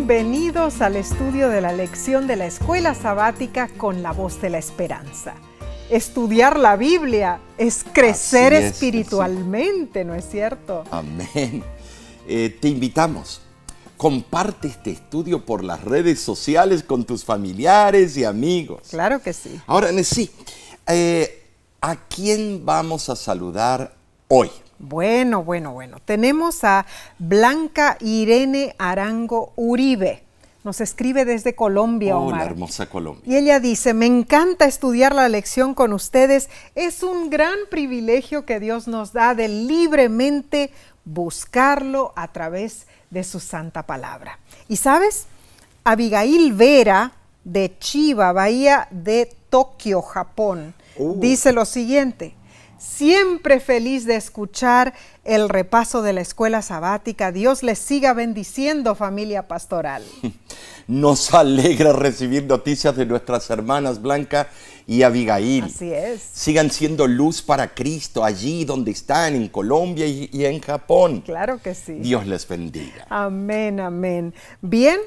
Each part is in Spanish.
Bienvenidos al estudio de la lección de la Escuela Sabática con la Voz de la Esperanza. Estudiar la Biblia es crecer espiritualmente, ¿no es cierto? Amén. Te invitamos. Comparte este estudio por las redes sociales con tus familiares y amigos. Claro que sí. Ahora, sí, ¿a quién vamos a saludar hoy? Bueno. Tenemos a Blanca Irene Arango Uribe. Nos escribe desde Colombia, Omar. La hermosa Colombia. Y ella dice, me encanta estudiar la lección con ustedes. Es un gran privilegio que Dios nos da de libremente buscarlo a través de su santa palabra. Y ¿sabes? Abigail Vera, de Chiba, Bahía de Tokio, Japón, dice lo siguiente: siempre feliz de escuchar el repaso de la escuela sabática. Dios les siga bendiciendo, familia pastoral. Nos alegra recibir noticias de nuestras hermanas Blanca y Abigail. Así es. Sigan siendo luz para Cristo allí donde están, en Colombia y en Japón. Claro que sí. Dios les bendiga. Amén, amén. Bien,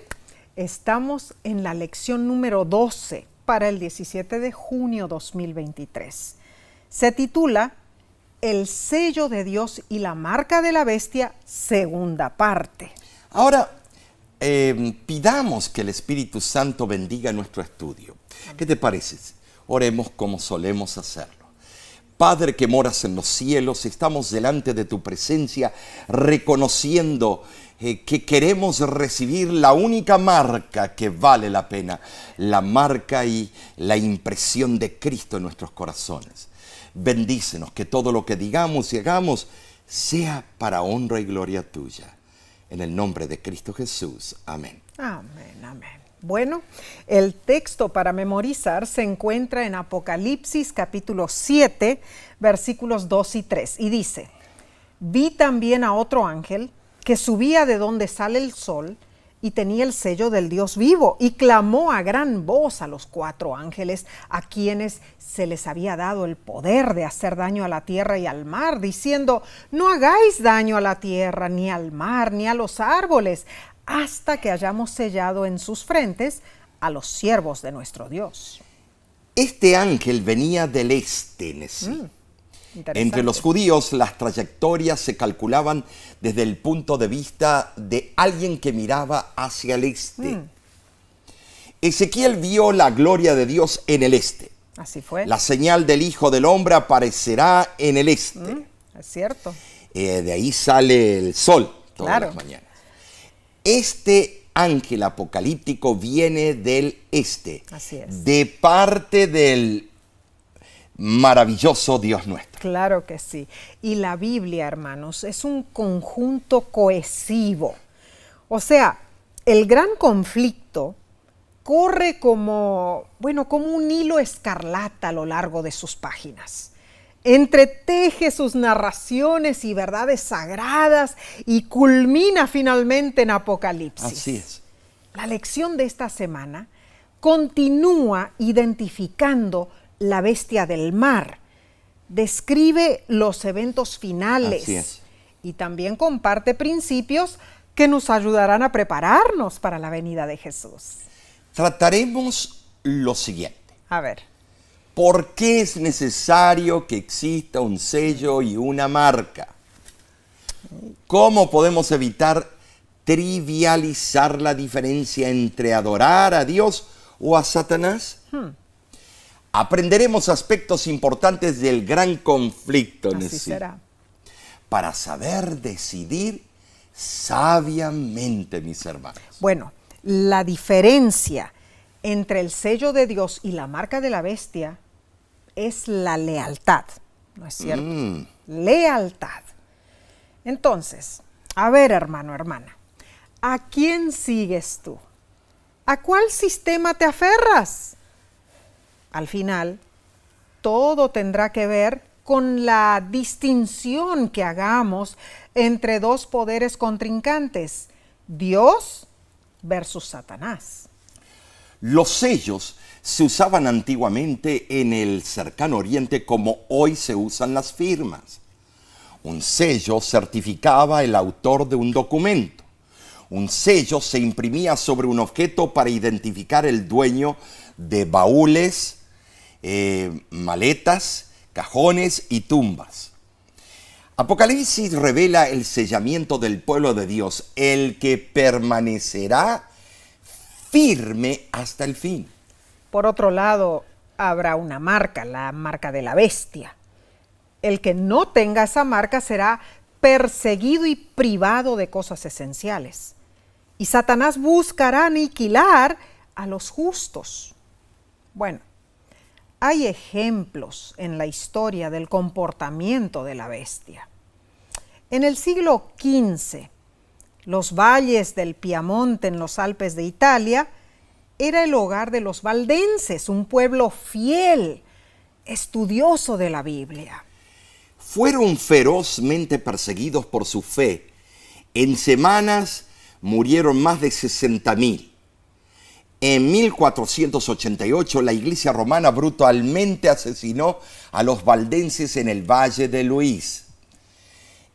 estamos en la lección número 12 para el 17 de junio 2023. Se titula El sello de Dios y la marca de la bestia, segunda parte. Ahora, pidamos que el Espíritu Santo bendiga nuestro estudio. ¿Qué te parece? Oremos como solemos hacerlo. Padre que moras en los cielos, estamos delante de tu presencia reconociendo que queremos recibir la única marca que vale la pena, la marca y la impresión de Cristo en nuestros corazones. Bendícenos, que todo lo que digamos y hagamos sea para honra y gloria tuya. En el nombre de Cristo Jesús. Amén. Amén, amén. Bueno, el texto para memorizar se encuentra en Apocalipsis capítulo 7, versículos 2 y 3. Y dice, vi también a otro ángel que subía de donde sale el sol y tenía el sello del Dios vivo, y clamó a gran voz a los 4 ángeles a quienes se les había dado el poder de hacer daño a la tierra y al mar, diciendo, no hagáis daño a la tierra, ni al mar, ni a los árboles, hasta que hayamos sellado en sus frentes a los siervos de nuestro Dios. Este ángel venía del este, Nesí. Entre los judíos, las trayectorias se calculaban desde el punto de vista de alguien que miraba hacia el este. Ezequiel vio la gloria de Dios en el este. Así fue. La señal del Hijo del Hombre aparecerá en el este. Es cierto. De ahí sale el sol todas las mañanas. Este ángel apocalíptico viene del este. Así es. De parte del maravilloso Dios nuestro. Claro que sí. Y la Biblia, hermanos, es un conjunto cohesivo. O sea, el gran conflicto corre como un hilo escarlata a lo largo de sus páginas. Entreteje sus narraciones y verdades sagradas y culmina finalmente en Apocalipsis. Así es. La lección de esta semana continúa identificando la bestia del mar, describe los eventos finales. Así es. Y también comparte principios que nos ayudarán a prepararnos para la venida de Jesús. Trataremos lo siguiente. A ver. ¿Por qué es necesario que exista un sello y una marca? ¿Cómo podemos evitar trivializar la diferencia entre adorar a Dios o a Satanás? Aprenderemos aspectos importantes del gran conflicto. Así será. Para saber decidir sabiamente, mis hermanos. Bueno, la diferencia entre el sello de Dios y la marca de la bestia es la lealtad, ¿no es cierto? Lealtad. Entonces, a ver, hermano, hermana, ¿a quién sigues tú? ¿A cuál sistema te aferras? Al final, todo tendrá que ver con la distinción que hagamos entre dos poderes contrincantes, Dios versus Satanás. Los sellos se usaban antiguamente en el cercano oriente como hoy se usan las firmas. Un sello certificaba el autor de un documento. Un sello se imprimía sobre un objeto para identificar el dueño de baúles, maletas, cajones y tumbas. Apocalipsis revela el sellamiento del pueblo de Dios, el que permanecerá firme hasta el fin. Por otro lado, habrá una marca, la marca de la bestia. El que no tenga esa marca será perseguido y privado de cosas esenciales. Y Satanás buscará aniquilar a los justos. Bueno, hay ejemplos en la historia del comportamiento de la bestia. En el siglo XV, los valles del Piamonte en los Alpes de Italia era el hogar de los valdenses, un pueblo fiel, estudioso de la Biblia. Fueron ferozmente perseguidos por su fe. En semanas murieron más de 60.000. En 1488 la Iglesia romana brutalmente asesinó a los valdenses en el Valle de Luis.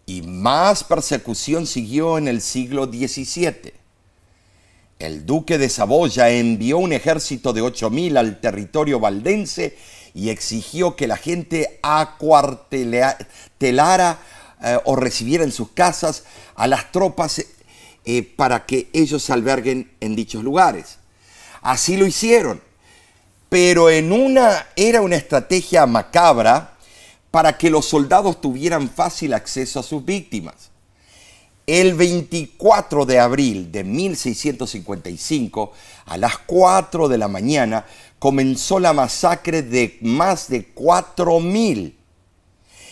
Y más persecución siguió en el siglo XVII. El duque de Saboya envió un ejército de 8.000 al territorio valdense y exigió que la gente acuartelara o recibiera en sus casas a las tropas para que ellos se alberguen en dichos lugares. Así lo hicieron, pero era una estrategia macabra para que los soldados tuvieran fácil acceso a sus víctimas. El 24 de abril de 1655, a las 4 de la mañana, comenzó la masacre de más de 4.000.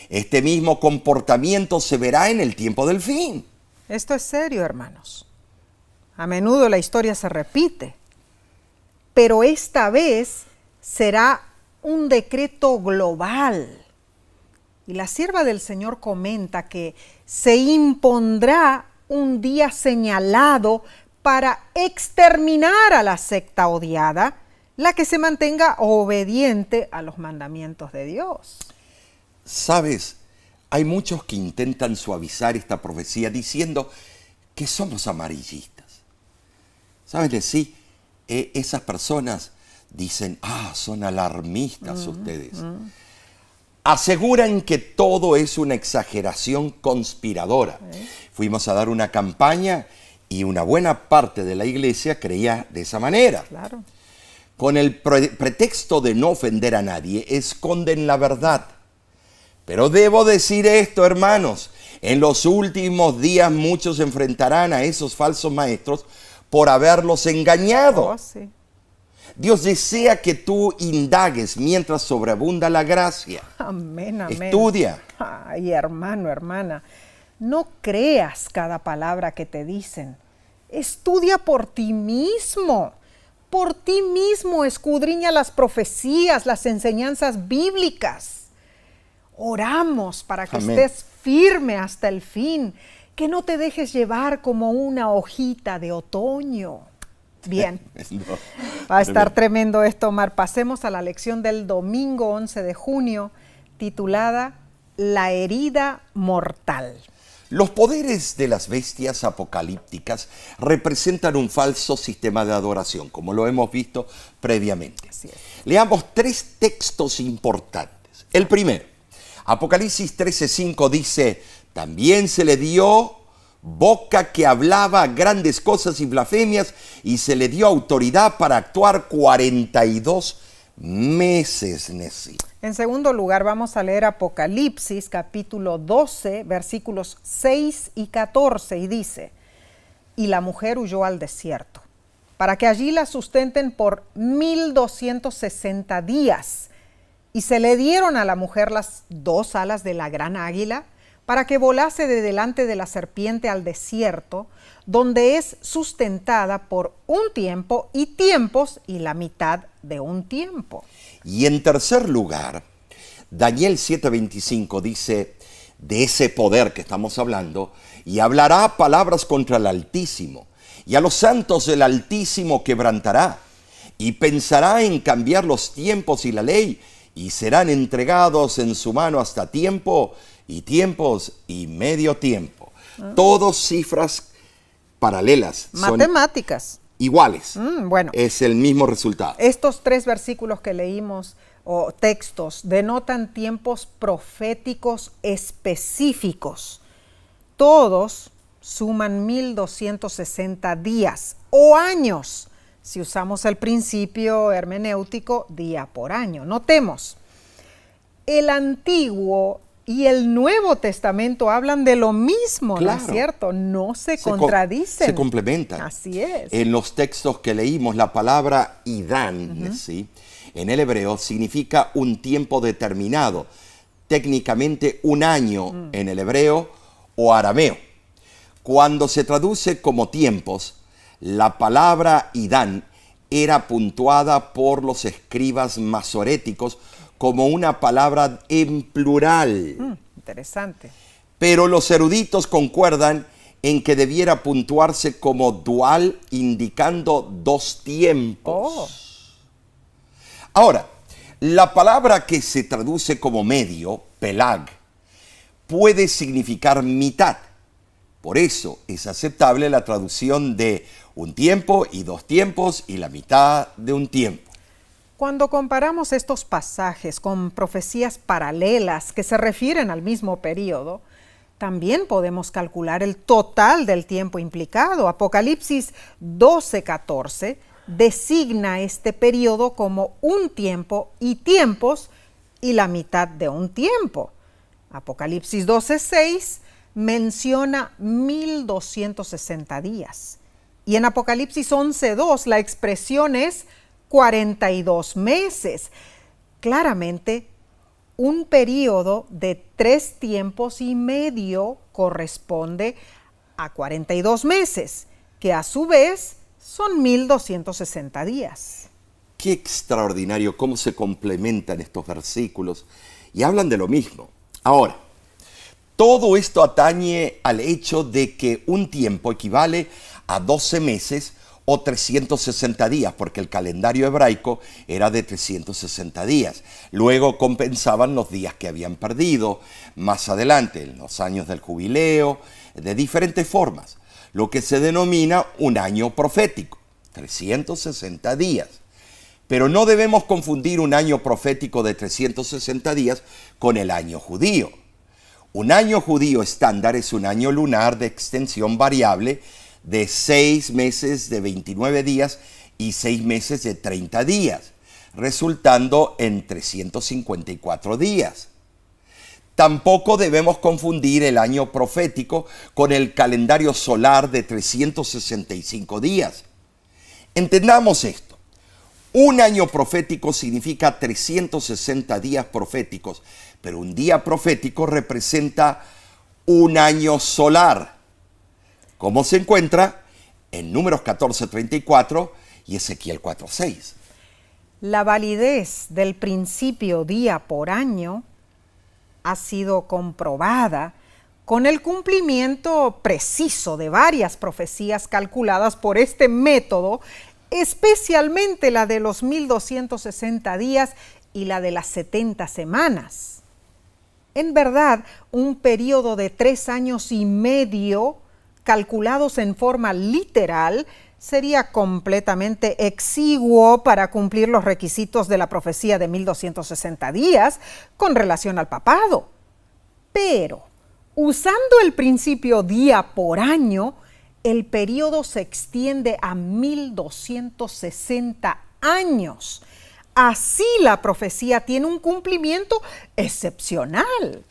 Este mismo comportamiento se verá en el tiempo del fin. Esto es serio, hermanos. A menudo la historia se repite, pero esta vez será un decreto global. Y la sierva del Señor comenta que se impondrá un día señalado para exterminar a la secta odiada, la que se mantenga obediente a los mandamientos de Dios. ¿Sabes? Hay muchos que intentan suavizar esta profecía diciendo que somos amarillistas. ¿Sabes? Sí, esas personas dicen, son alarmistas ustedes. Aseguran que todo es una exageración conspiradora. Fuimos a dar una campaña y una buena parte de la iglesia creía de esa manera. Claro. Con el pretexto de no ofender a nadie, esconden la verdad. Pero debo decir esto, hermanos, en los últimos días muchos se enfrentarán a esos falsos maestros por haberlos engañado. Oh, sí. Dios desea que tú indagues mientras sobreabunda la gracia. Amén, amén. Estudia. Ay, hermano, hermana, no creas cada palabra que te dicen. Estudia por ti mismo. Por ti mismo escudriña las profecías, las enseñanzas bíblicas. Oramos para que Amén. estés firme hasta el fin, que no te dejes llevar como una hojita de otoño. Bien, No. va a estar tremendo esto, Omar. Pasemos a la lección del domingo 11 de junio, titulada La herida mortal. Los poderes de las bestias apocalípticas representan un falso sistema de adoración, como lo hemos visto previamente. Así es. Leamos 3 textos importantes. El primero, Apocalipsis 13:5 dice, también se le dio boca que hablaba grandes cosas y blasfemias, y se le dio autoridad para actuar 42 meses. En segundo lugar, vamos a leer Apocalipsis capítulo 12, versículos 6 y 14, y dice, y la mujer huyó al desierto, para que allí la sustenten por 1260 días, y se le dieron a la mujer las 2 alas de la gran águila, para que volase de delante de la serpiente al desierto, donde es sustentada por un tiempo y tiempos y la mitad de un tiempo. Y en tercer lugar, Daniel 7:25 dice, de ese poder que estamos hablando, y hablará palabras contra el Altísimo, y a los santos el Altísimo quebrantará, y pensará en cambiar los tiempos y la ley, y serán entregados en su mano hasta tiempo y tiempos y medio tiempo. Todos cifras paralelas, son Matemáticas. iguales. Bueno, Es el mismo resultado. estos 3 versículos que leímos, o textos, denotan tiempos proféticos específicos. Todos suman 1260 días o años, si usamos el principio hermenéutico día por año. Notemos, el Antiguo y el Nuevo Testamento hablan de lo mismo, ¿no es Claro. cierto? No se contradicen. Se complementan. Así es. En los textos que leímos, la palabra idán, ¿sí?, en el hebreo significa un tiempo determinado, técnicamente un año en el hebreo o arameo. Cuando se traduce como tiempos, la palabra idán era puntuada por los escribas masoréticos como una palabra en plural. Interesante. Pero los eruditos concuerdan en que debiera puntuarse como dual, indicando 2 tiempos. Oh. Ahora, la palabra que se traduce como medio, pelag, puede significar mitad. Por eso es aceptable la traducción de un tiempo y 2 tiempos y la mitad de un tiempo. Cuando comparamos estos pasajes con profecías paralelas que se refieren al mismo periodo, también podemos calcular el total del tiempo implicado. Apocalipsis 12:14 designa este periodo como un tiempo y tiempos y la mitad de un tiempo. Apocalipsis 12:6 menciona 1260 días. Y en Apocalipsis 11:2 la expresión es 42 meses. Claramente, un periodo de 3 tiempos y medio corresponde a 42 meses, que a su vez son 1260 días. Qué extraordinario cómo se complementan estos versículos y hablan de lo mismo. Ahora, todo esto atañe al hecho de que un tiempo equivale a 12 meses o 360 días, porque el calendario hebraico era de 360 días. Luego compensaban los días que habían perdido más adelante, en los años del jubileo, de diferentes formas, lo que se denomina un año profético, 360 días. Pero no debemos confundir un año profético de 360 días con el año judío. Un año judío estándar es un año lunar de extensión variable de 6 meses de 29 días y 6 meses de 30 días, resultando en 354 días. Tampoco debemos confundir el año profético con el calendario solar de 365 días. Entendamos esto. Un año profético significa 360 días proféticos, pero un día profético representa un año solar, como se encuentra en Números 14:34 y Ezequiel 4:6. La validez del principio día por año ha sido comprobada con el cumplimiento preciso de varias profecías calculadas por este método, especialmente la de los 1260 días y la de las 70 semanas. En verdad, un periodo de 3 años y medio, calculados en forma literal, sería completamente exiguo para cumplir los requisitos de la profecía de 1260 días con relación al papado. Pero, usando el principio día por año, el periodo se extiende a 1260 años. Así la profecía tiene un cumplimiento excepcional.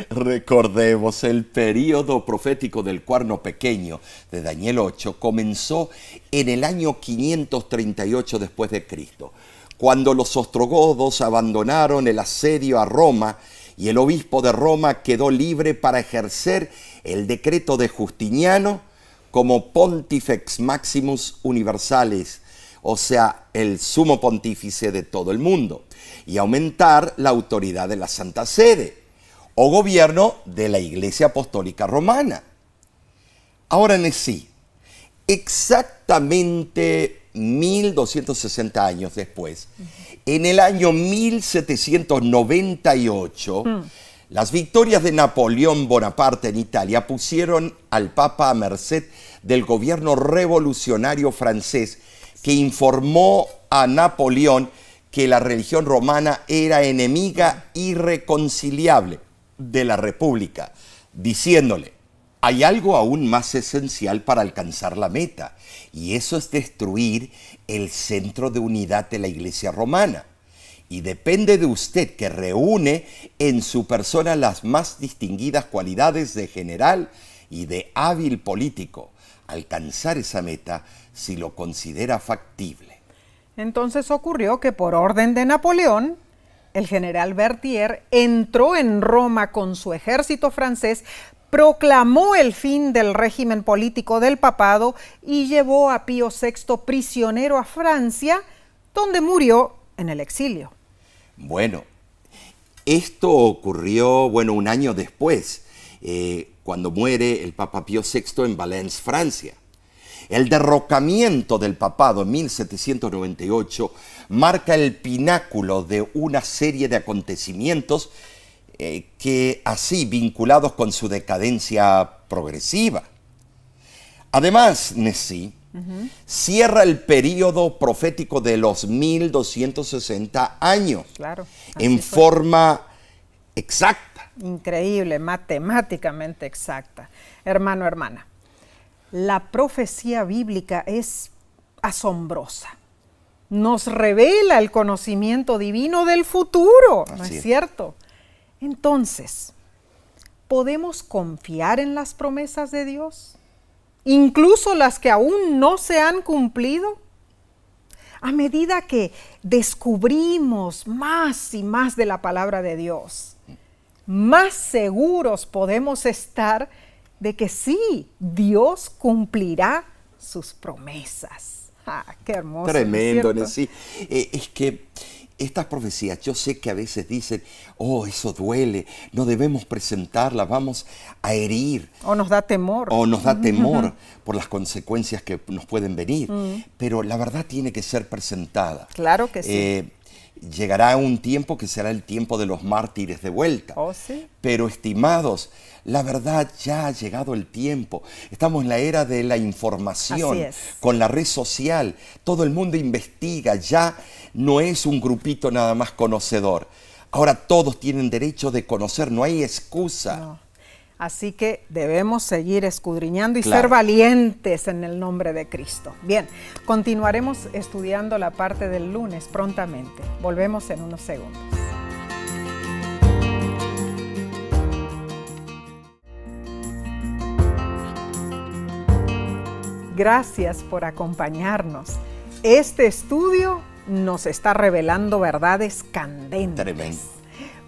Recordemos, el período profético del cuerno pequeño de Daniel 8 comenzó en el año 538 después de Cristo, cuando los ostrogodos abandonaron el asedio a Roma y el obispo de Roma quedó libre para ejercer el decreto de Justiniano como Pontifex Maximus Universalis, o sea, el sumo pontífice de todo el mundo, y aumentar la autoridad de la Santa Sede, o gobierno de la Iglesia Apostólica Romana. Ahora en sí, exactamente 1260 años después, en el año 1798, las victorias de Napoleón Bonaparte en Italia pusieron al Papa a merced del gobierno revolucionario francés que informó a Napoleón que la religión romana era enemiga irreconciliable de la República, diciéndole: hay algo aún más esencial para alcanzar la meta, y eso es destruir el centro de unidad de la Iglesia romana. Y depende de usted, que reúne en su persona las más distinguidas cualidades de general y de hábil político, alcanzar esa meta si lo considera factible. Entonces ocurrió que por orden de Napoleón, el general Berthier entró en Roma con su ejército francés, proclamó el fin del régimen político del papado y llevó a Pío VI prisionero a Francia, donde murió en el exilio. Bueno, esto ocurrió, un año después, cuando muere el Papa Pío VI en Valence, Francia. El derrocamiento del papado en 1798 marca el pináculo de una serie de acontecimientos que así vinculados con su decadencia progresiva. Además, Nessie cierra el período profético de los 1260 años, Claro, en fue. forma exacta. Increíble, matemáticamente exacta. Hermano, hermana, la profecía bíblica es asombrosa. Nos revela el conocimiento divino del futuro, ¿no Así es es. cierto? Entonces, ¿podemos confiar en las promesas de Dios? Incluso las que aún no se han cumplido. A medida que descubrimos más y más de la palabra de Dios, más seguros podemos estar de que sí, Dios cumplirá sus promesas. ¡Ah, qué hermoso! Tremendo, ¿no es cierto? Nessie. Es que estas profecías, yo sé que a veces dicen: oh, eso duele, no debemos presentarlas, vamos a herir. O nos da temor. O nos da temor por las consecuencias que nos pueden venir. Pero la verdad tiene que ser presentada. Claro que sí. Llegará un tiempo que será el tiempo de los mártires de vuelta. Oh, sí. Pero, estimados, la verdad, ya ha llegado el tiempo. Estamos en la era de la información. Así es. Con la red social, todo el mundo investiga. Ya no es un grupito nada más conocedor. Ahora todos tienen derecho de conocer, no hay excusa. No. Así que debemos seguir escudriñando y Claro. ser valientes en el nombre de Cristo. Bien, continuaremos estudiando la parte del lunes prontamente. Volvemos en unos segundos. Gracias por acompañarnos. Este estudio nos está revelando verdades candentes. Tremendo.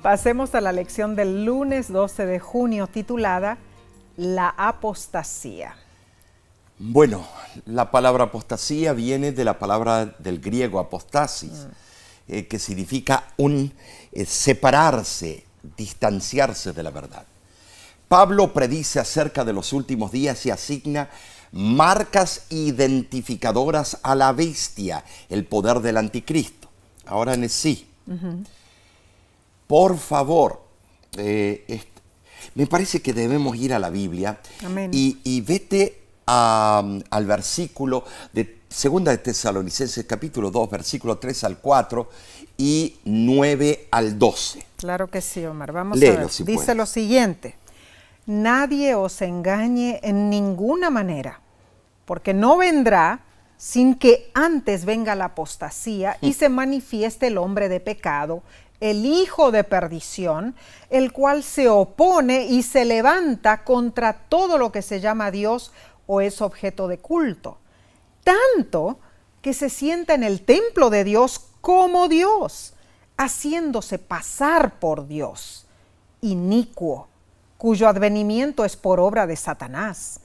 Pasemos a la lección del lunes 12 de junio titulada La apostasía. Bueno, la palabra apostasía viene de la palabra del griego apostasis, que significa separarse, distanciarse de la verdad. Pablo predice acerca de los últimos días y asigna marcas identificadoras a la bestia, el poder del anticristo. Ahora, Nessie, por favor, me parece que debemos ir a la Biblia. Amén. y vete al versículo de 2 de Tesalonicenses capítulo 2, versículo 3 al 4 y 9 al 12. Claro que sí, Omar. Vamos Léelo, a ver. si Dice puedes. lo siguiente: nadie os engañe en ninguna manera, porque no vendrá sin que antes venga la apostasía y se manifieste el hombre de pecado, el hijo de perdición, el cual se opone y se levanta contra todo lo que se llama Dios o es objeto de culto, tanto que se sienta en el templo de Dios como Dios, haciéndose pasar por Dios, inicuo, cuyo advenimiento es por obra de Satanás,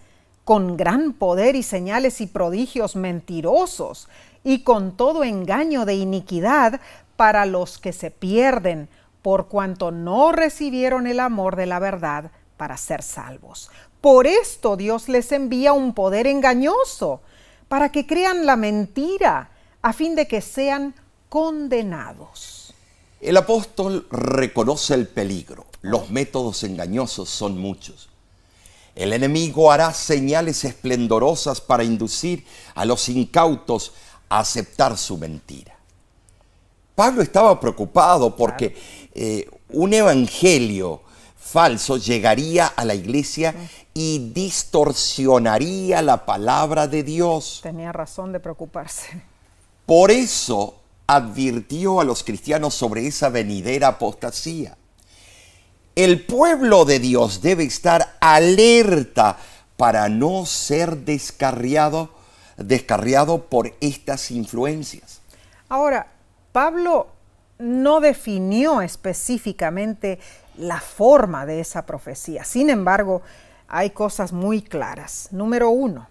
con gran poder y señales y prodigios mentirosos, y con todo engaño de iniquidad para los que se pierden, por cuanto no recibieron el amor de la verdad para ser salvos. Por esto Dios les envía un poder engañoso, para que crean la mentira, a fin de que sean condenados. El apóstol reconoce el peligro. Los métodos engañosos son muchos. El enemigo hará señales esplendorosas para inducir a los incautos a aceptar su mentira. Pablo estaba preocupado porque un evangelio falso llegaría a la iglesia y distorsionaría la palabra de Dios. Tenía razón de preocuparse. Por eso advirtió a los cristianos sobre esa venidera apostasía. El pueblo de Dios debe estar alerta para no ser descarriado por estas influencias. Ahora, Pablo no definió específicamente la forma de esa profecía. Sin embargo, hay cosas muy claras. Número 1,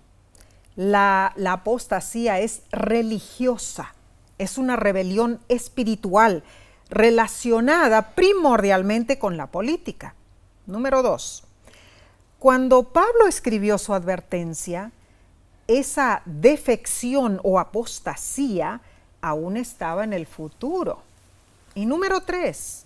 la apostasía es religiosa, es una rebelión espiritual relacionada primordialmente con la política. Número 2, cuando Pablo escribió su advertencia, esa defección o apostasía aún estaba en el futuro. Y número 3,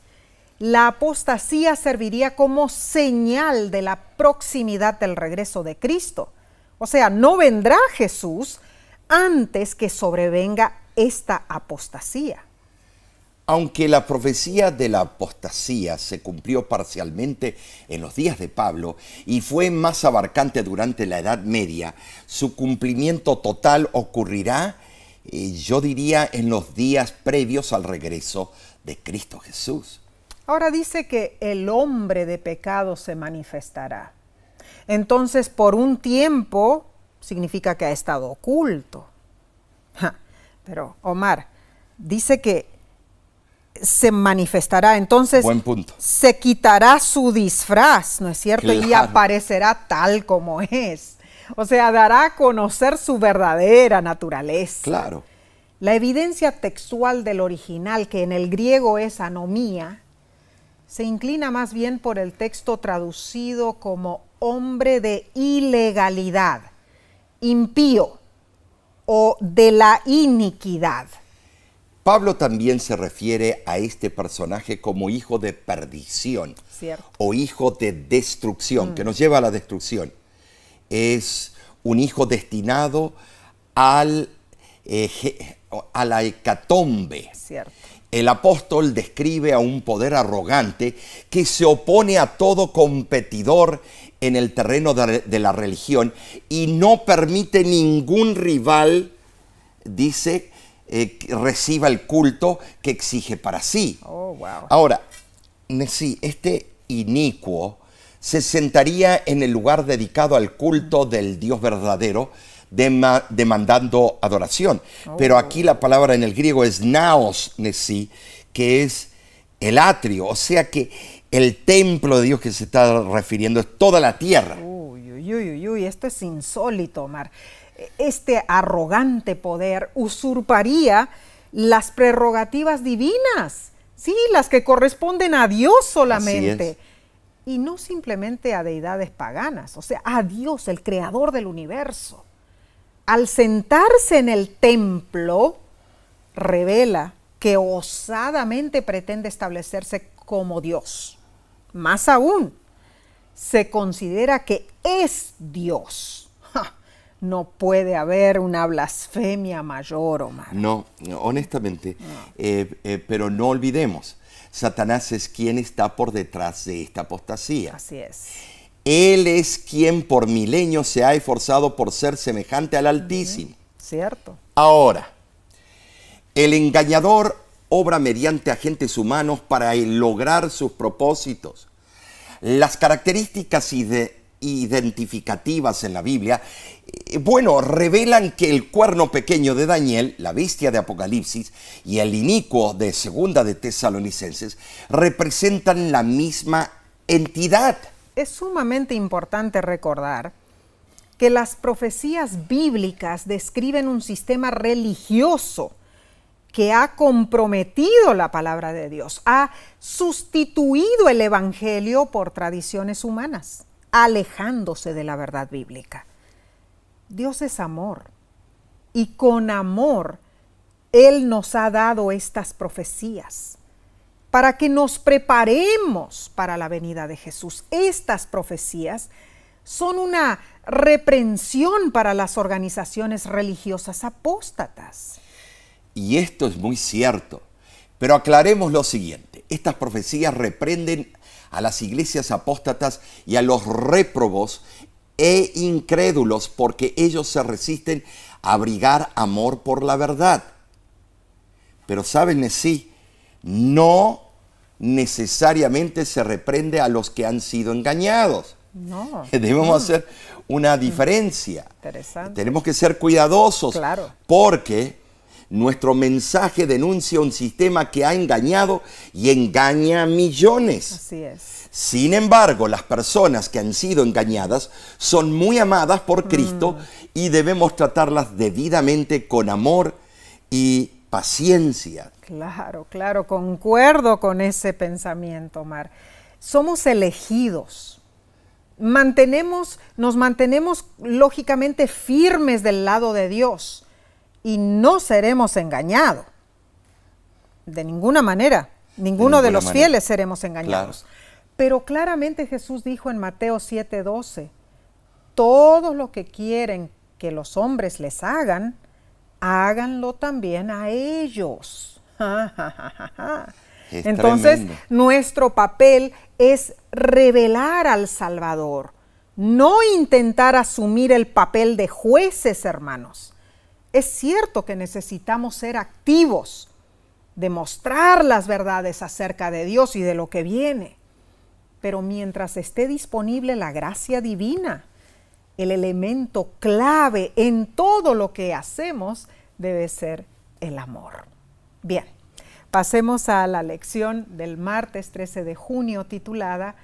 la apostasía serviría como señal de la proximidad del regreso de Cristo. O sea, no vendrá Jesús antes que sobrevenga esta apostasía. Aunque la profecía de la apostasía se cumplió parcialmente en los días de Pablo y fue más abarcante durante la Edad Media, su cumplimiento total ocurrirá, yo diría, en los días previos al regreso de Cristo Jesús. Ahora dice que el hombre de pecado se manifestará. Entonces, por un tiempo, significa que ha estado oculto. Pero, Omar, dice que se manifestará, entonces Buen punto. se quitará su disfraz, ¿no es cierto? Claro. Y aparecerá tal como es. O sea, dará a conocer su verdadera naturaleza. Claro. La evidencia textual del original, que en el griego es anomía, se inclina más bien por el texto traducido como hombre de ilegalidad, impío o de la iniquidad. Pablo también se refiere a este personaje como hijo de perdición. Cierto. O hijo de destrucción, que nos lleva a la destrucción. Es un hijo destinado a la hecatombe. Cierto. El apóstol describe a un poder arrogante que se opone a todo competidor en el terreno de la religión y no permite ningún rival, dice, reciba el culto que exige para sí. Oh, wow. Ahora, sí, este inicuo se sentaría en el lugar dedicado al culto del Dios verdadero, demandando adoración. Pero aquí la palabra en el griego es naos nesi, que es el atrio, o sea que el templo de Dios que se está refiriendo es toda la tierra. Uy, esto es insólito, Omar. Este arrogante poder usurparía las prerrogativas divinas, sí, las que corresponden a Dios solamente, y no simplemente a deidades paganas, o sea, a Dios, el creador del universo. Al sentarse en el templo, revela que osadamente pretende establecerse como Dios. Más aún, se considera que es Dios. No puede haber una blasfemia mayor, Omar. No, honestamente, pero no olvidemos, Satanás es quien está por detrás de esta apostasía. Así es. Él es quien por milenios se ha esforzado por ser semejante al Altísimo. Cierto. Ahora, el engañador obra mediante agentes humanos para lograr sus propósitos. Las características identificativas en la Biblia, revelan que el cuerno pequeño de Daniel, la bestia de Apocalipsis, y el inicuo de Segunda de Tesalonicenses representan la misma entidad. Es sumamente importante recordar que las profecías bíblicas describen un sistema religioso que ha comprometido la palabra de Dios, ha sustituido el evangelio por tradiciones humanas, alejándose de la verdad bíblica. Dios es amor y con amor Él nos ha dado estas profecías para que nos preparemos para la venida de Jesús. Estas profecías son una reprensión para las organizaciones religiosas apóstatas. Y esto es muy cierto. Pero aclaremos lo siguiente. Estas profecías reprenden a las iglesias apóstatas y a los réprobos e incrédulos porque ellos se resisten a abrigar amor por la verdad. Pero saben, sí, no necesariamente se reprende a los que han sido engañados. No. Debemos hacer una diferencia. Interesante. Tenemos que ser cuidadosos, Claro. porque nuestro mensaje denuncia un sistema que ha engañado y engaña a millones. Así es. Sin embargo, las personas que han sido engañadas son muy amadas por Cristo y debemos tratarlas debidamente con amor y paciencia. Claro, claro, concuerdo con ese pensamiento, Omar. Somos elegidos. Nos mantenemos lógicamente firmes del lado de Dios y no seremos engañados. De ninguna manera. Ninguno de los fieles seremos engañados. Claro. Pero claramente Jesús dijo en Mateo 7:12, todo lo que quieren que los hombres les hagan, háganlo también a ellos. Entonces, tremendo. nuestro papel es revelar al Salvador, no intentar asumir el papel de jueces, hermanos. Es cierto que necesitamos ser activos, demostrar las verdades acerca de Dios y de lo que viene. Pero mientras esté disponible la gracia divina, el elemento clave en todo lo que hacemos debe ser el amor. Bien, pasemos a la lección del martes 13 de junio titulada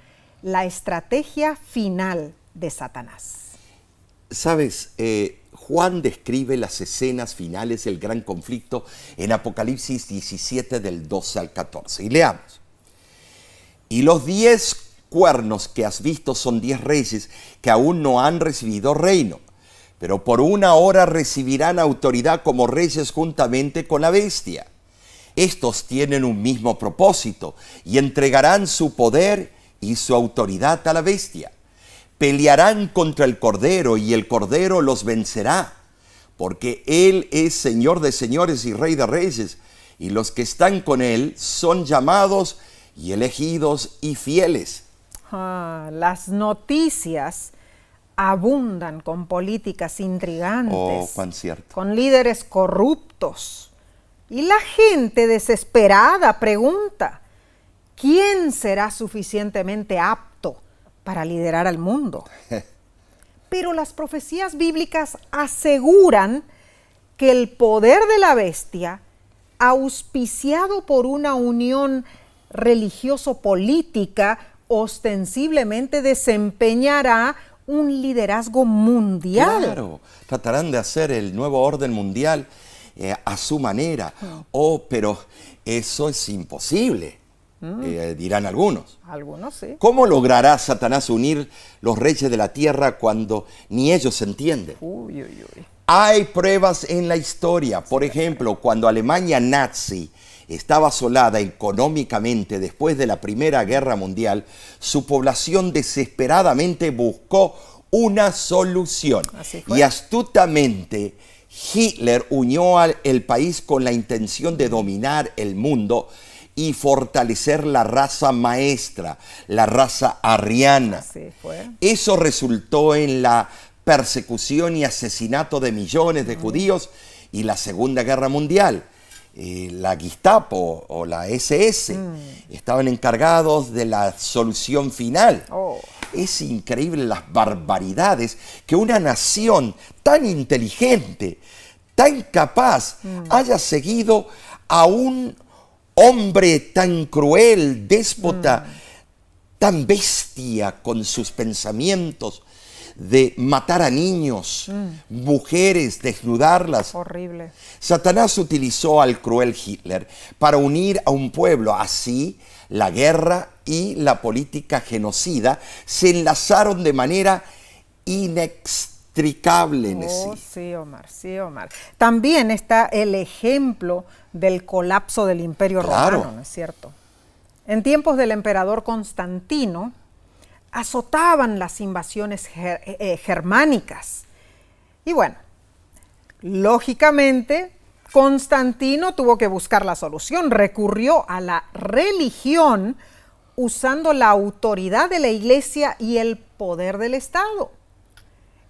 La estrategia final de Satanás. Sabes, Juan describe las escenas finales del gran conflicto en Apocalipsis 17 del 12 al 14. Y leamos. Y los 10 cuernos que has visto son 10 reyes que aún no han recibido reino, pero por una hora recibirán autoridad como reyes juntamente con la bestia. Estos tienen un mismo propósito y entregarán su poder y su autoridad a la bestia. Pelearán contra el Cordero y el Cordero los vencerá, porque Él es Señor de señores y Rey de reyes, y los que están con Él son llamados y elegidos y fieles. Las noticias abundan con políticas intrigantes, cuán cierto. con líderes corruptos. Y la gente desesperada pregunta, ¿quién será suficientemente apto para liderar al mundo? Pero las profecías bíblicas aseguran que el poder de la bestia, auspiciado por una unión religioso-política, ostensiblemente desempeñará un liderazgo mundial. Claro, tratarán de hacer el nuevo orden mundial a su manera. Pero eso es imposible, dirán algunos. Algunos sí. ¿Cómo logrará Satanás unir los reyes de la tierra cuando ni ellos se entienden? Uy, uy, uy. Hay pruebas en la historia. Por ejemplo, cuando Alemania nazi estaba asolada económicamente después de la Primera Guerra Mundial, su población desesperadamente buscó una solución. Así fue. Y astutamente Hitler unió al país con la intención de dominar el mundo y fortalecer la raza maestra, la raza ariana. Así fue. Eso resultó en la persecución y asesinato de millones de judíos y la Segunda Guerra Mundial. La Gestapo o la SS estaban encargados de la solución final. Es increíble las barbaridades que una nación tan inteligente, tan capaz, haya seguido a un hombre tan cruel, déspota, tan bestia con sus pensamientos de matar a niños, mujeres, desnudarlas. Horrible. Satanás utilizó al cruel Hitler para unir a un pueblo. Así, la guerra y la política genocida se enlazaron de manera inextricable en sí. Sí, Omar, sí, Omar. También está el ejemplo del colapso del Imperio Claro. Romano, ¿no es cierto? En tiempos del emperador Constantino, azotaban las invasiones germánicas. Y bueno, lógicamente, Constantino tuvo que buscar la solución, recurrió a la religión usando la autoridad de la iglesia y el poder del Estado.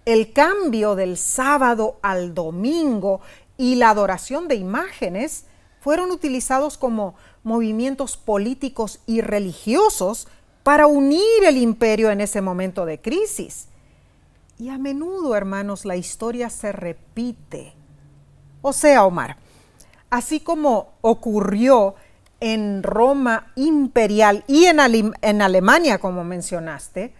El cambio del sábado al domingo y la adoración de imágenes fueron utilizados como movimientos políticos y religiosos para unir el imperio en ese momento de crisis. Y a menudo, hermanos, la historia se repite. O sea, Omar, así como ocurrió en Roma imperial y en Alemania, como mencionaste,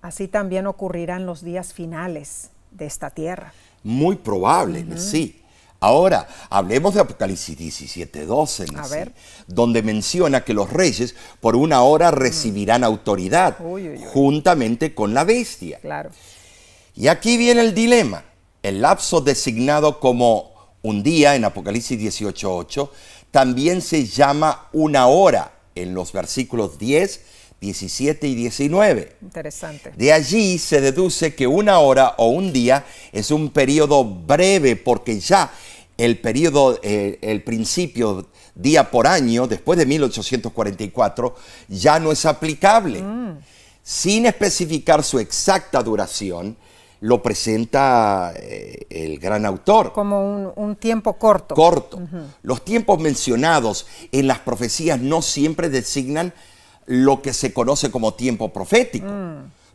así también ocurrirá en los días finales de esta tierra. Muy probable, sí. Ahora, hablemos de Apocalipsis 17:12, donde menciona que los reyes por una hora recibirán autoridad juntamente con la bestia. Claro. Y aquí viene el dilema. El lapso designado como un día en Apocalipsis 18:8 también se llama una hora en los versículos 10, 17 y 19. Interesante. De allí se deduce que una hora o un día es un periodo breve porque ya el periodo, el principio día por año, después de 1844, ya no es aplicable. Sin especificar su exacta duración, lo presenta el gran autor. Como un tiempo corto. Corto. Los tiempos mencionados en las profecías no siempre designan lo que se conoce como tiempo profético.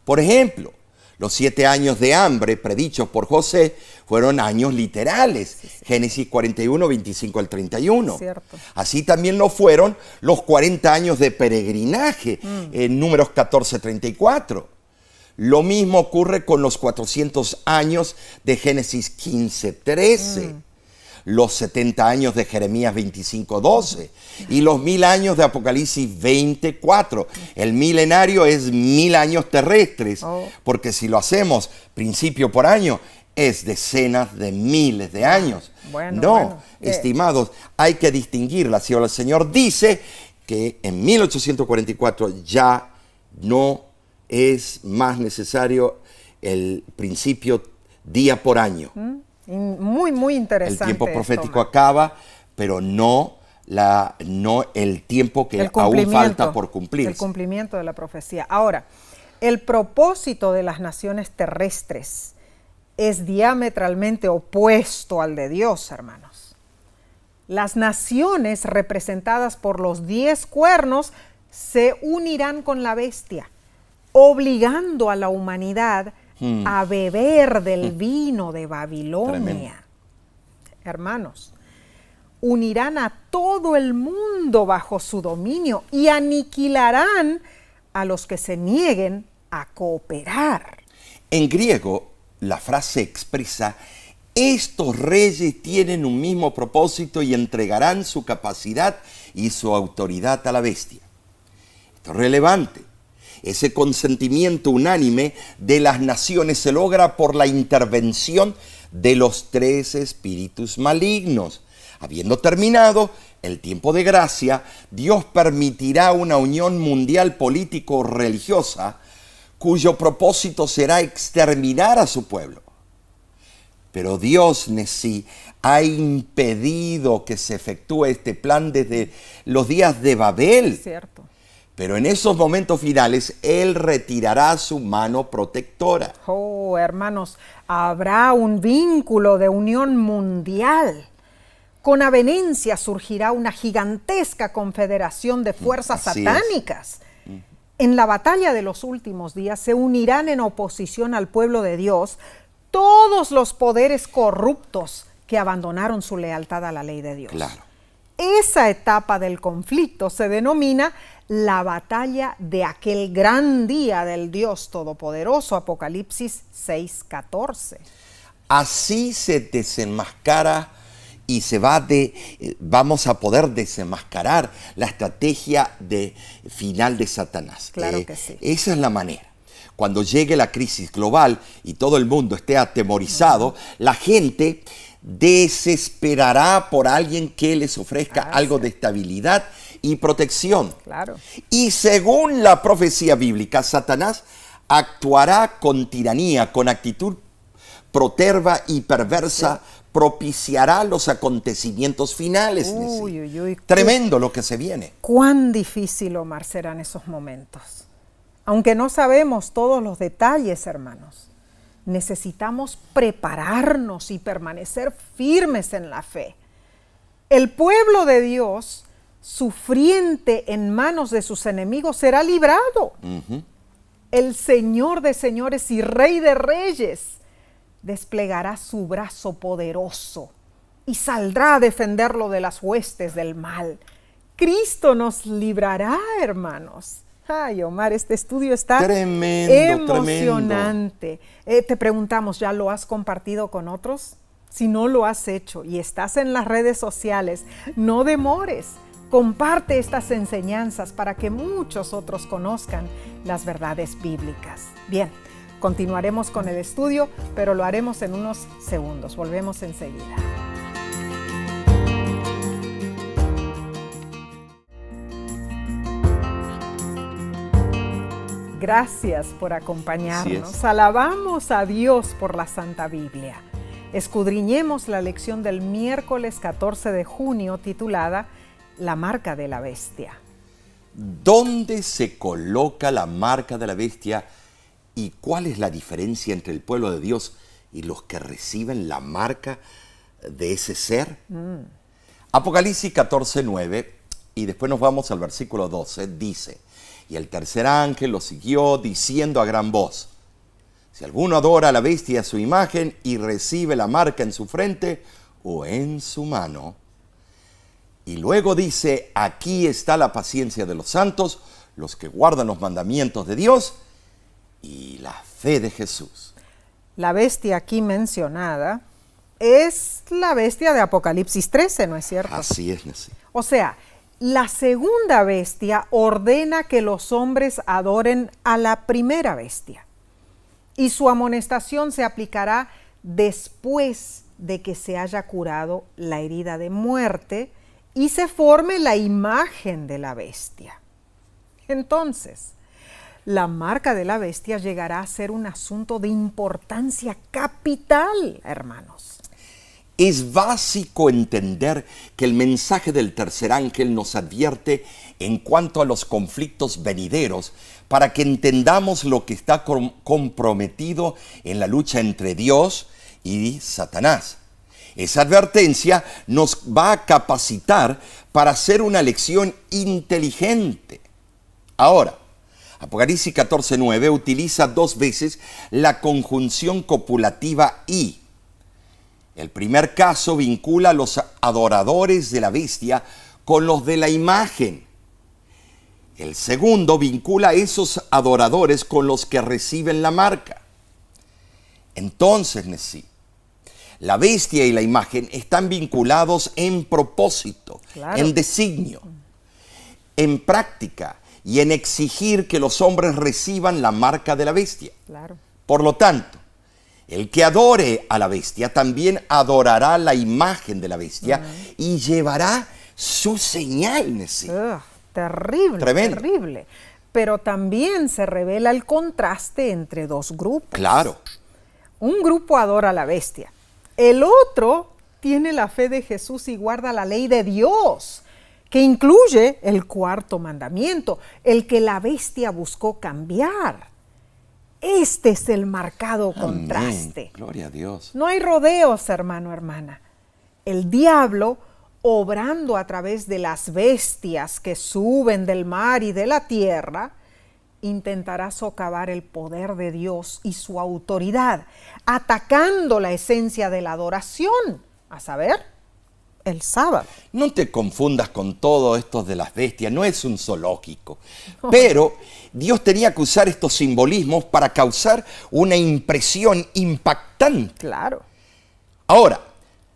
Por ejemplo, los 7 años de hambre predichos por José fueron años literales. Génesis 41, 25 al 31. Cierto. Así también lo fueron los 40 años de peregrinaje en Números 14, 34. Lo mismo ocurre con los 400 años de Génesis 15, 13. Los 70 años de Jeremías 25, 12 y los 1000 años de Apocalipsis 24. El milenario es 1000 años terrestres, porque si lo hacemos principio por año, es decenas de miles de años. Estimados, hay que distinguirla. Si el Señor dice que en 1844 ya no es más necesario el principio día por año. Muy, muy interesante. El tiempo profético acaba, pero no el tiempo que aún falta por cumplir. El cumplimiento de la profecía. Ahora, el propósito de las naciones terrestres es diametralmente opuesto al de Dios, hermanos. Las naciones representadas por los 10 cuernos se unirán con la bestia, obligando a la humanidad a beber del vino de Babilonia. Tremendo. Hermanos, unirán a todo el mundo bajo su dominio y aniquilarán a los que se nieguen a cooperar. En griego, la frase expresa: estos reyes tienen un mismo propósito y entregarán su capacidad y su autoridad a la bestia. Esto es relevante. Ese consentimiento unánime de las naciones se logra por la intervención de los 3 espíritus malignos. Habiendo terminado el tiempo de gracia, Dios permitirá una unión mundial político-religiosa cuyo propósito será exterminar a su pueblo. Pero Dios, Nesí, ha impedido que se efectúe este plan desde los días de Babel. Cierto. Pero en esos momentos finales, Él retirará su mano protectora. Oh, hermanos, habrá un vínculo de unión mundial. Con avenencia surgirá una gigantesca confederación de fuerzas satánicas. En la batalla de los últimos días se unirán en oposición al pueblo de Dios todos los poderes corruptos que abandonaron su lealtad a la ley de Dios. Claro. Esa etapa del conflicto se denomina la batalla de aquel gran día del Dios Todopoderoso, Apocalipsis 6:14. Así se desenmascara y vamos a poder desenmascarar la estrategia final de Satanás. Claro que sí. Esa es la manera. Cuando llegue la crisis global y todo el mundo esté atemorizado, la gente desesperará por alguien que les ofrezca algo de estabilidad y protección. Claro. Y según la profecía bíblica, Satanás actuará con tiranía, con actitud proterva y perversa, propiciará los acontecimientos finales. Uy, uy, uy. Tremendo lo que se viene. Cuán difícil, Omar, serán esos momentos. Aunque no sabemos todos los detalles, hermanos, necesitamos prepararnos y permanecer firmes en la fe. El pueblo de Dios, sufriente en manos de sus enemigos, será librado. El Señor de señores y Rey de reyes desplegará su brazo poderoso y saldrá a defenderlo de las huestes del mal. Cristo nos librará, hermanos. Ay, Omar, este estudio está emocionante. Te preguntamos, ¿ya lo has compartido con otros? Si no lo has hecho y estás en las redes sociales, no demores. Comparte estas enseñanzas para que muchos otros conozcan las verdades bíblicas. Bien, continuaremos con el estudio, pero lo haremos en unos segundos. Volvemos enseguida. Gracias por acompañarnos. Alabamos a Dios por la Santa Biblia. Escudriñemos la lección del miércoles 14 de junio titulada La marca de la bestia. ¿Dónde se coloca la marca de la bestia y cuál es la diferencia entre el pueblo de Dios y los que reciben la marca de ese ser? Apocalipsis 14:9, y después nos vamos al versículo 12, dice: y el tercer ángel lo siguió diciendo a gran voz: si alguno adora a la bestia a su imagen y recibe la marca en su frente o en su mano. Y luego dice: aquí está la paciencia de los santos, los que guardan los mandamientos de Dios y la fe de Jesús. La bestia aquí mencionada es la bestia de Apocalipsis 13, ¿no es cierto? Así es, Nancy. O sea, la segunda bestia ordena que los hombres adoren a la primera bestia. Y su amonestación se aplicará después de que se haya curado la herida de muerte y se forme la imagen de la bestia. Entonces, la marca de la bestia llegará a ser un asunto de importancia capital, hermanos. Es básico entender que el mensaje del tercer ángel nos advierte en cuanto a los conflictos venideros para que entendamos lo que está comprometido en la lucha entre Dios y Satanás. Esa advertencia nos va a capacitar para hacer una elección inteligente. Ahora, Apocalipsis 14:9 utiliza 2 veces la conjunción copulativa y. El primer caso vincula a los adoradores de la bestia con los de la imagen. El segundo vincula a esos adoradores con los que reciben la marca. Entonces, Nesí, la bestia y la imagen están vinculados en propósito, claro, en designio, en práctica y en exigir que los hombres reciban la marca de la bestia. Claro. Por lo tanto, el que adore a la bestia también adorará la imagen de la bestia y llevará su señal, Nesí. Terrible, tremendo, terrible. Pero también se revela el contraste entre 2 grupos. Claro. Un grupo adora a la bestia. El otro tiene la fe de Jesús y guarda la ley de Dios, que incluye el 4º mandamiento, el que la bestia buscó cambiar. Este es el marcado contraste. Gloria a Dios. No hay rodeos, hermano, hermana. El diablo, obrando a través de las bestias que suben del mar y de la tierra, intentará socavar el poder de Dios y su autoridad, atacando la esencia de la adoración, a saber, el sábado. No te confundas con todo esto de las bestias, no es un zoológico. Pero Dios tenía que usar estos simbolismos para causar una impresión impactante. Claro. Ahora,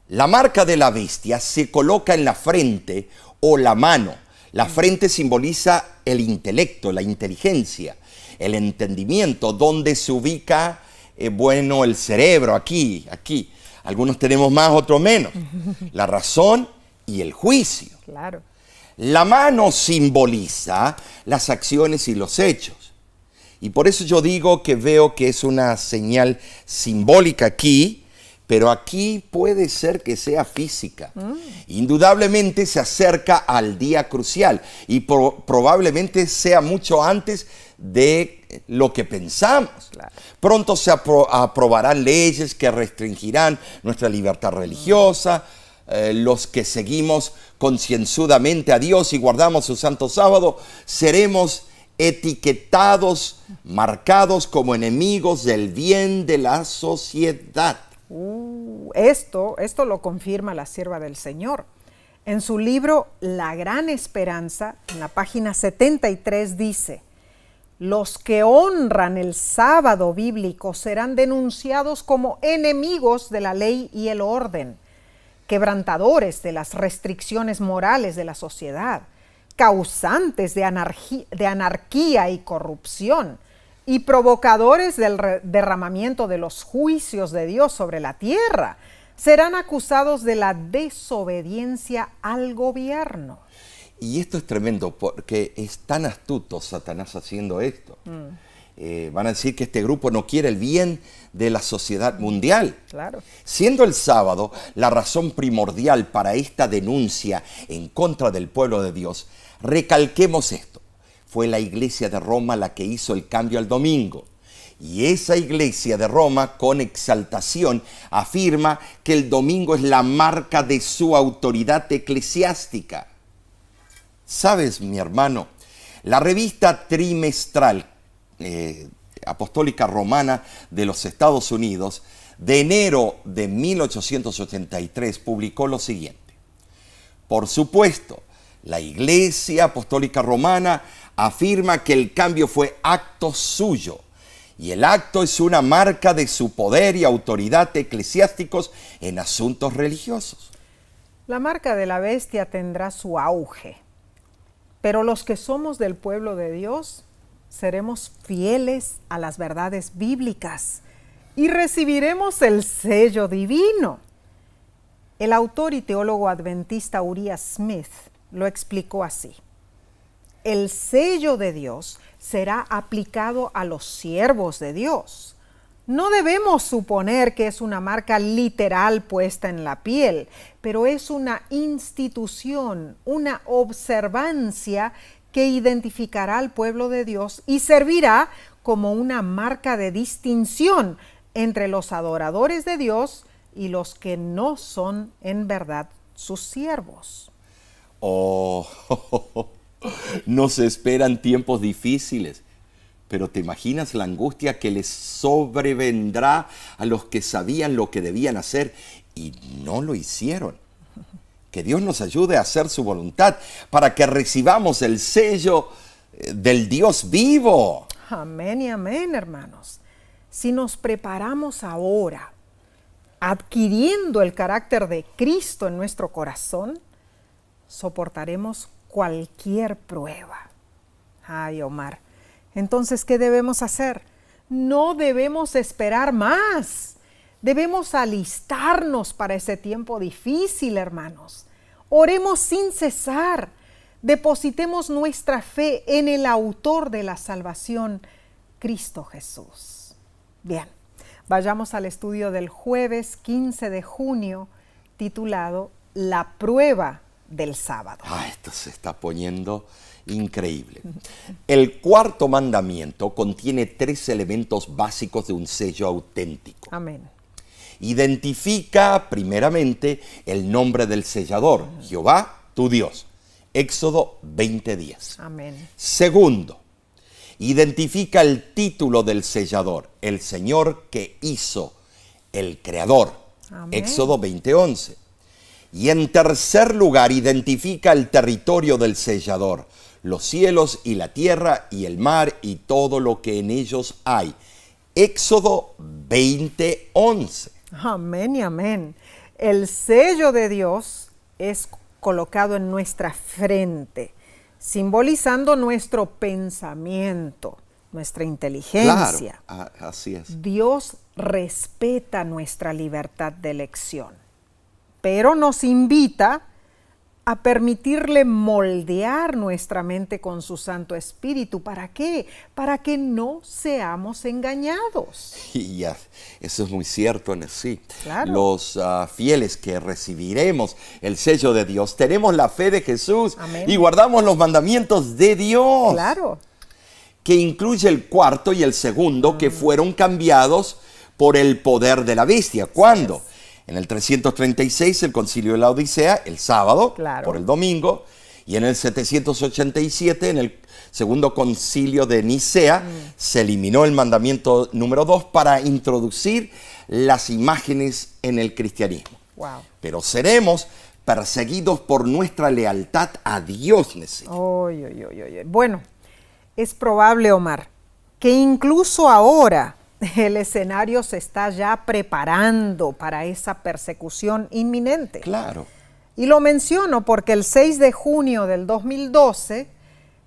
la marca de la bestia se coloca en la frente o la mano. La frente simboliza el intelecto, la inteligencia, el entendimiento, donde se ubica, el cerebro, aquí. Algunos tenemos más, otros menos. La razón y el juicio. Claro. La mano simboliza las acciones y los hechos. Y por eso yo digo que veo que es una señal simbólica aquí, pero aquí puede ser que sea física. Indudablemente se acerca al día crucial y probablemente sea mucho antes de lo que pensamos. Claro. Pronto se aprobarán leyes que restringirán nuestra libertad religiosa. Los que seguimos concienzudamente a Dios y guardamos su santo sábado, seremos etiquetados, marcados como enemigos del bien de la sociedad. Esto lo confirma la sierva del Señor. En su libro La Gran Esperanza, en la página 73 dice: los que honran el sábado bíblico serán denunciados como enemigos de la ley y el orden, quebrantadores de las restricciones morales de la sociedad, causantes de anarquía y corrupción, y provocadores del derramamiento de los juicios de Dios sobre la tierra. Serán acusados de la desobediencia al gobierno. Y esto es tremendo porque es tan astuto Satanás haciendo esto. Van a decir que este grupo no quiere el bien de la sociedad mundial. Claro. Siendo el sábado la razón primordial para esta denuncia en contra del pueblo de Dios, recalquemos esto. Fue la iglesia de Roma la que hizo el cambio al domingo. Y esa iglesia de Roma, con exaltación, afirma que el domingo es la marca de su autoridad eclesiástica. ¿Sabes, mi hermano? La revista trimestral apostólica romana de los Estados Unidos, de enero de 1883, publicó lo siguiente. Por supuesto, la Iglesia Apostólica Romana afirma que el cambio fue acto suyo, y el acto es una marca de su poder y autoridad eclesiásticos en asuntos religiosos. La marca de la bestia tendrá su auge, pero los que somos del pueblo de Dios seremos fieles a las verdades bíblicas y recibiremos el sello divino. El autor y teólogo adventista Uriah Smith lo explicó así: el sello de Dios será aplicado a los siervos de Dios. No debemos suponer que es una marca literal puesta en la piel, pero es una institución, una observancia que identificará al pueblo de Dios y servirá como una marca de distinción entre los adoradores de Dios y los que no son en verdad sus siervos. Nos esperan tiempos difíciles, pero ¿te imaginas la angustia que les sobrevendrá a los que sabían lo que debían hacer y no lo hicieron? Que Dios nos ayude a hacer su voluntad para que recibamos el sello del Dios vivo. Amén y amén, hermanos. Si nos preparamos ahora, adquiriendo el carácter de Cristo en nuestro corazón, soportaremos cualquier prueba. Ay, Omar, entonces, ¿qué debemos hacer? No debemos esperar más. Debemos alistarnos para ese tiempo difícil, hermanos. Oremos sin cesar. Depositemos nuestra fe en el autor de la salvación, Cristo Jesús. Bien, vayamos al estudio del jueves 15 de junio, titulado La prueba del sábado. Esto se está poniendo increíble. El cuarto mandamiento contiene 3 elementos básicos de un sello auténtico. Amén. Identifica primeramente el nombre del sellador, Jehová, tu Dios. Éxodo 20:10. Amén. Segundo, identifica el título del sellador, el Señor que hizo, el Creador. Amén. Éxodo 20:11. Y en tercer lugar, identifica el territorio del sellador, los cielos y la tierra y el mar y todo lo que en ellos hay. Éxodo 20:11. Amén y amén. El sello de Dios es colocado en nuestra frente, simbolizando nuestro pensamiento, nuestra inteligencia. Claro, así es. Dios respeta nuestra libertad de elección, pero nos invita a permitirle moldear nuestra mente con su Santo Espíritu. ¿Para qué? Para que no seamos engañados. Y ya, eso es muy cierto, sí. Claro. Los fieles que recibiremos el sello de Dios, tenemos la fe de Jesús. Amén. Y guardamos los mandamientos de Dios. Claro. Que incluye el cuarto y el segundo, que fueron cambiados por el poder de la bestia. ¿Cuándo? En el 336, el Concilio de la Odisea, el sábado, Claro. por el domingo, y en el 787, en el segundo Concilio de Nicea, se eliminó el mandamiento número 2 para introducir las imágenes en el cristianismo. Wow. Pero seremos perseguidos por nuestra lealtad a Dios, Nesí. Bueno, es probable, Omar, que incluso ahora el escenario se está ya preparando para esa persecución inminente. Claro. Y lo menciono porque el 6 de junio del 2012,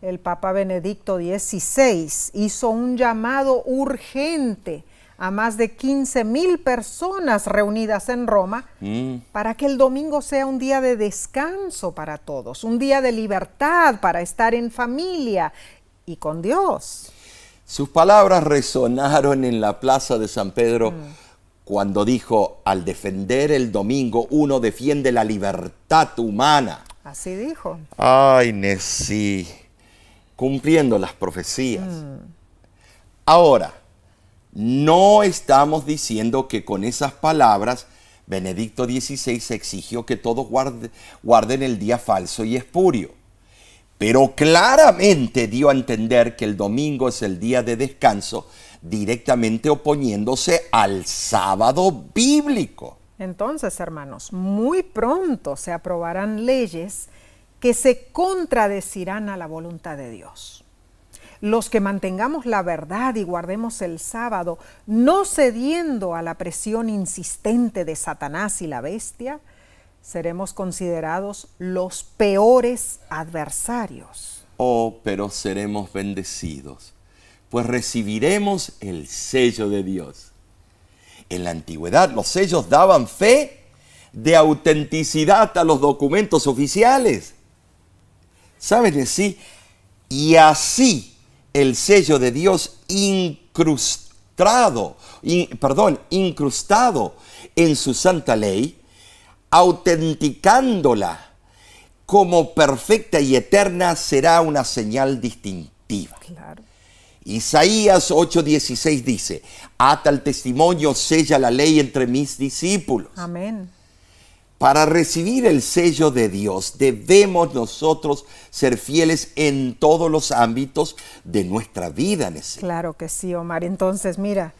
el Papa Benedicto XVI hizo un llamado urgente a más de 15,000 personas reunidas en Roma para que el domingo sea un día de descanso para todos, un día de libertad para estar en familia y con Dios. Sus palabras resonaron en la plaza de San Pedro cuando dijo, al defender el domingo, uno defiende la libertad humana. Así dijo. Ay, Nesí, cumpliendo las profecías. Ahora, no estamos diciendo que con esas palabras Benedicto XVI exigió que todos guarden el día falso y espurio. Pero claramente dio a entender que el domingo es el día de descanso, directamente oponiéndose al sábado bíblico. Entonces, hermanos, muy pronto se aprobarán leyes que se contradecirán a la voluntad de Dios. Los que mantengamos la verdad y guardemos el sábado, no cediendo a la presión insistente de Satanás y la bestia, seremos considerados los peores adversarios. Oh, pero seremos bendecidos, pues recibiremos el sello de Dios. En la antigüedad los sellos daban fe de autenticidad a los documentos oficiales. ¿Saben? Sí, y así el sello de Dios incrustado en su santa ley, autenticándola como perfecta y eterna, será una señal distintiva. Claro. Isaías 8:16 dice, ata el testimonio, sella la ley entre mis discípulos. Amén. Para recibir el sello de Dios, debemos nosotros ser fieles en todos los ámbitos de nuestra vida, Nesí. Claro que sí, Omar. Entonces, mira,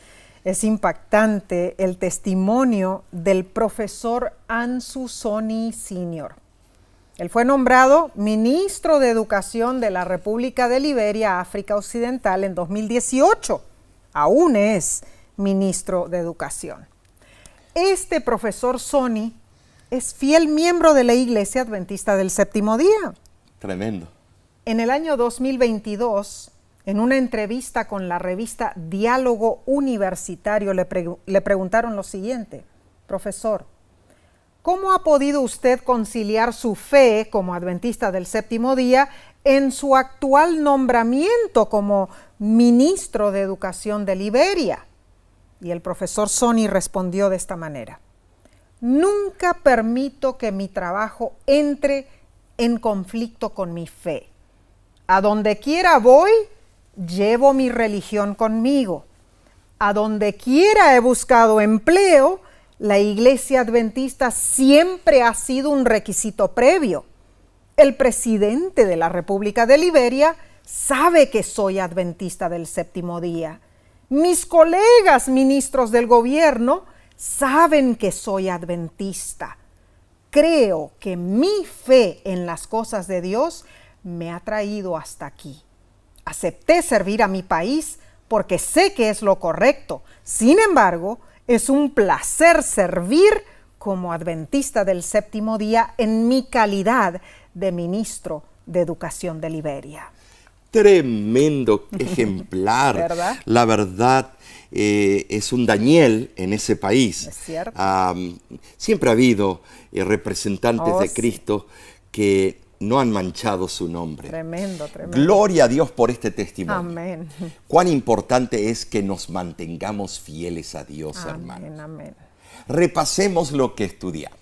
es impactante el testimonio del profesor Ansu Soni Sr. Él fue nombrado ministro de Educación de la República de Liberia, África Occidental, en 2018. Aún es ministro de Educación. Este profesor Soni es fiel miembro de la Iglesia Adventista del Séptimo Día. Tremendo. En el año 2022, en una entrevista con la revista Diálogo Universitario, le preguntaron lo siguiente: profesor, ¿cómo ha podido usted conciliar su fe como adventista del séptimo día en su actual nombramiento como ministro de Educación de Liberia? Y el profesor Soni respondió de esta manera: nunca permito que mi trabajo entre en conflicto con mi fe. A donde quiera voy, llevo mi religión conmigo. A donde quiera he buscado empleo, la Iglesia Adventista siempre ha sido un requisito previo. El presidente de la República de Liberia sabe que soy adventista del séptimo día. Mis colegas ministros del gobierno saben que soy adventista. Creo que mi fe en las cosas de Dios me ha traído hasta aquí. Acepté servir a mi país porque sé que es lo correcto. Sin embargo, es un placer servir como adventista del séptimo día en mi calidad de ministro de Educación de Liberia. Tremendo ejemplar. ¿Verdad? La verdad, es un Daniel en ese país. Es cierto. Siempre ha habido representantes de sí. Cristo que no han manchado su nombre. Tremendo, tremendo. Gloria a Dios por este testimonio. Amén. Cuán importante es que nos mantengamos fieles a Dios, hermanos. Amén. Repasemos lo que estudiamos.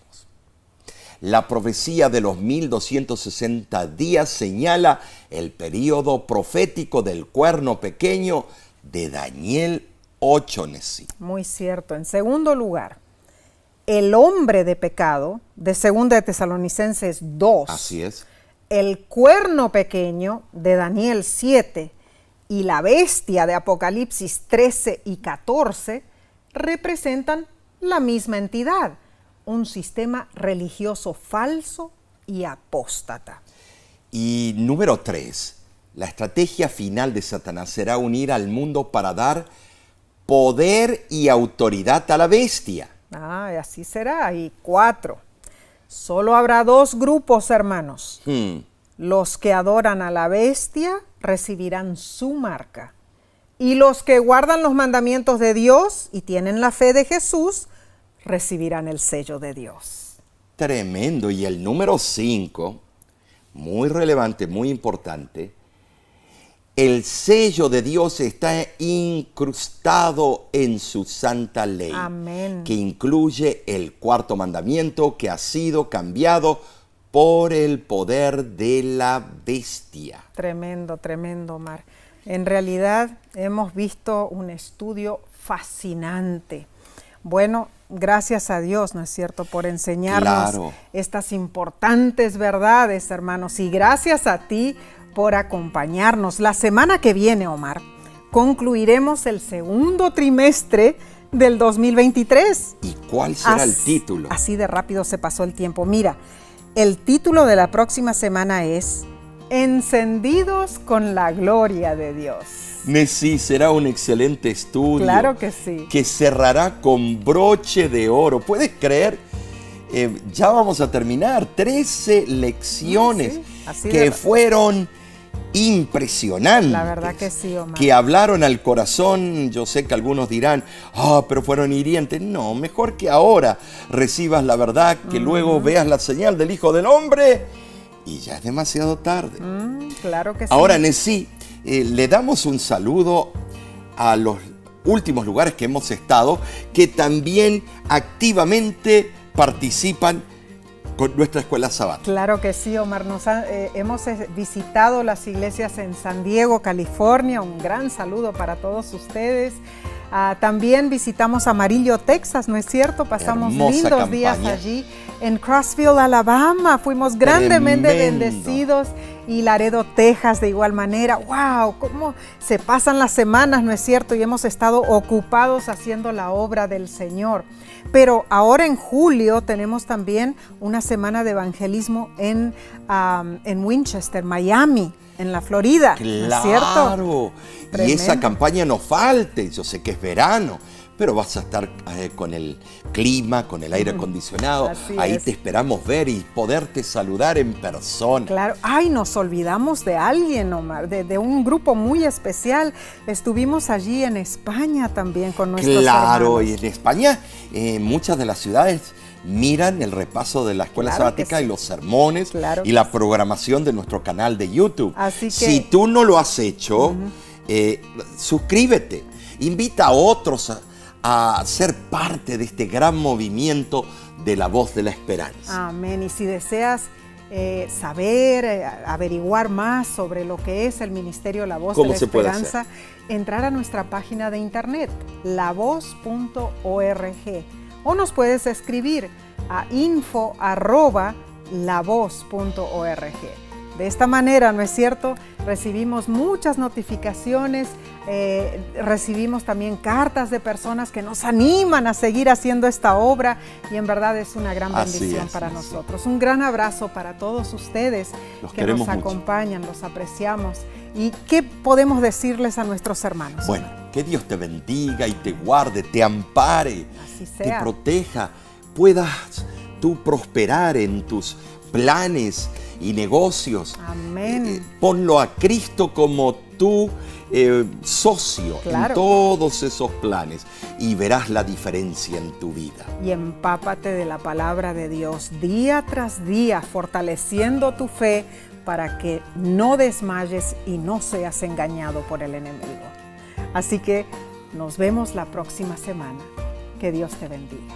La profecía de los 1260 días señala el período profético del cuerno pequeño de Daniel 8, Nesí. Muy cierto. En segundo lugar, el hombre de pecado, de 2 de Tesalonicenses 2. Así es. El cuerno pequeño, de Daniel 7, y la bestia, de Apocalipsis 13 y 14, representan la misma entidad, un sistema religioso falso y apóstata. Y número 3, la estrategia final de Satanás será unir al mundo para dar poder y autoridad a la bestia. Así será. Y 4, solo habrá 2 grupos, hermanos. Los que adoran a la bestia recibirán su marca. Y los que guardan los mandamientos de Dios y tienen la fe de Jesús, recibirán el sello de Dios. Tremendo. Y el número 5, muy relevante, muy importante, el sello de Dios está incrustado en su santa ley. Amén. Que incluye el 4º mandamiento que ha sido cambiado por el poder de la bestia. Tremendo, tremendo, Omar. En realidad hemos visto un estudio fascinante. Bueno, gracias a Dios, ¿no es cierto?, por enseñarnos estas importantes verdades, hermanos. Y gracias a ti por acompañarnos. La semana que viene, Omar, concluiremos el segundo trimestre del 2023. ¿Y cuál será el título? Así de rápido se pasó el tiempo. Mira, el título de la próxima semana es Encendidos con la gloria de Dios. Sí, será un excelente estudio. Claro que sí. Que cerrará con broche de oro. ¿Puedes creer? Ya vamos a terminar. 13 lecciones que fueron impresionantes. La verdad que sí, Omar. Que hablaron al corazón. Yo sé que algunos dirán, pero fueron hirientes. No, mejor que ahora recibas la verdad, que luego veas la señal del Hijo del Hombre y ya es demasiado tarde. Claro que sí. Ahora, Nesí, le damos un saludo a los últimos lugares que hemos estado, que también activamente participan con nuestra escuela sabática. Claro que sí, Omar. Hemos visitado las iglesias en San Diego, California. Un gran saludo para todos ustedes. También visitamos Amarillo, Texas, ¿no es cierto? Pasamos lindos días allí. En Crossville, Alabama, fuimos grandemente bendecidos. Y Laredo, Texas, de igual manera. ¡Wow! ¿Cómo se pasan las semanas, no es cierto? Y hemos estado ocupados haciendo la obra del Señor. Pero ahora en julio tenemos también una semana de evangelismo en Winchester, Miami, en la Florida, ¿no es cierto? ¡Claro! Y esa campaña no falte. Yo sé que es verano, pero vas a estar con el clima, con el aire acondicionado. Ahí te esperamos ver y poderte saludar en persona. Claro. Nos olvidamos de alguien, Omar, de un grupo muy especial. Estuvimos allí en España también con nuestros hermanos. Claro, y en España muchas de las ciudades miran el repaso de la escuela sabática y los sermones y la programación de nuestro canal de YouTube. Así que, si tú no lo has hecho, suscríbete, invita a otros a ser parte de este gran movimiento de la voz de la esperanza. Amén. Y si deseas saber, averiguar más sobre lo que es el ministerio La Voz de la Esperanza, entrar a nuestra página de internet, lavoz.org, o nos puedes escribir a info@lavoz.org. De esta manera, ¿no es cierto?, recibimos muchas notificaciones, recibimos también cartas de personas que nos animan a seguir haciendo esta obra, y en verdad es una gran bendición para nosotros. Un gran abrazo para todos ustedes que nos acompañan, los apreciamos. ¿Y qué podemos decirles a nuestros hermanos? Bueno, que Dios te bendiga y te guarde, te ampare, te proteja, puedas tú prosperar en tus planes y negocios. Amén. Ponlo a Cristo como tu socio Claro. en todos esos planes y verás la diferencia en tu vida. Y empápate de la palabra de Dios día tras día, fortaleciendo tu fe para que no desmayes y no seas engañado por el enemigo. Así que nos vemos la próxima semana. Que Dios te bendiga.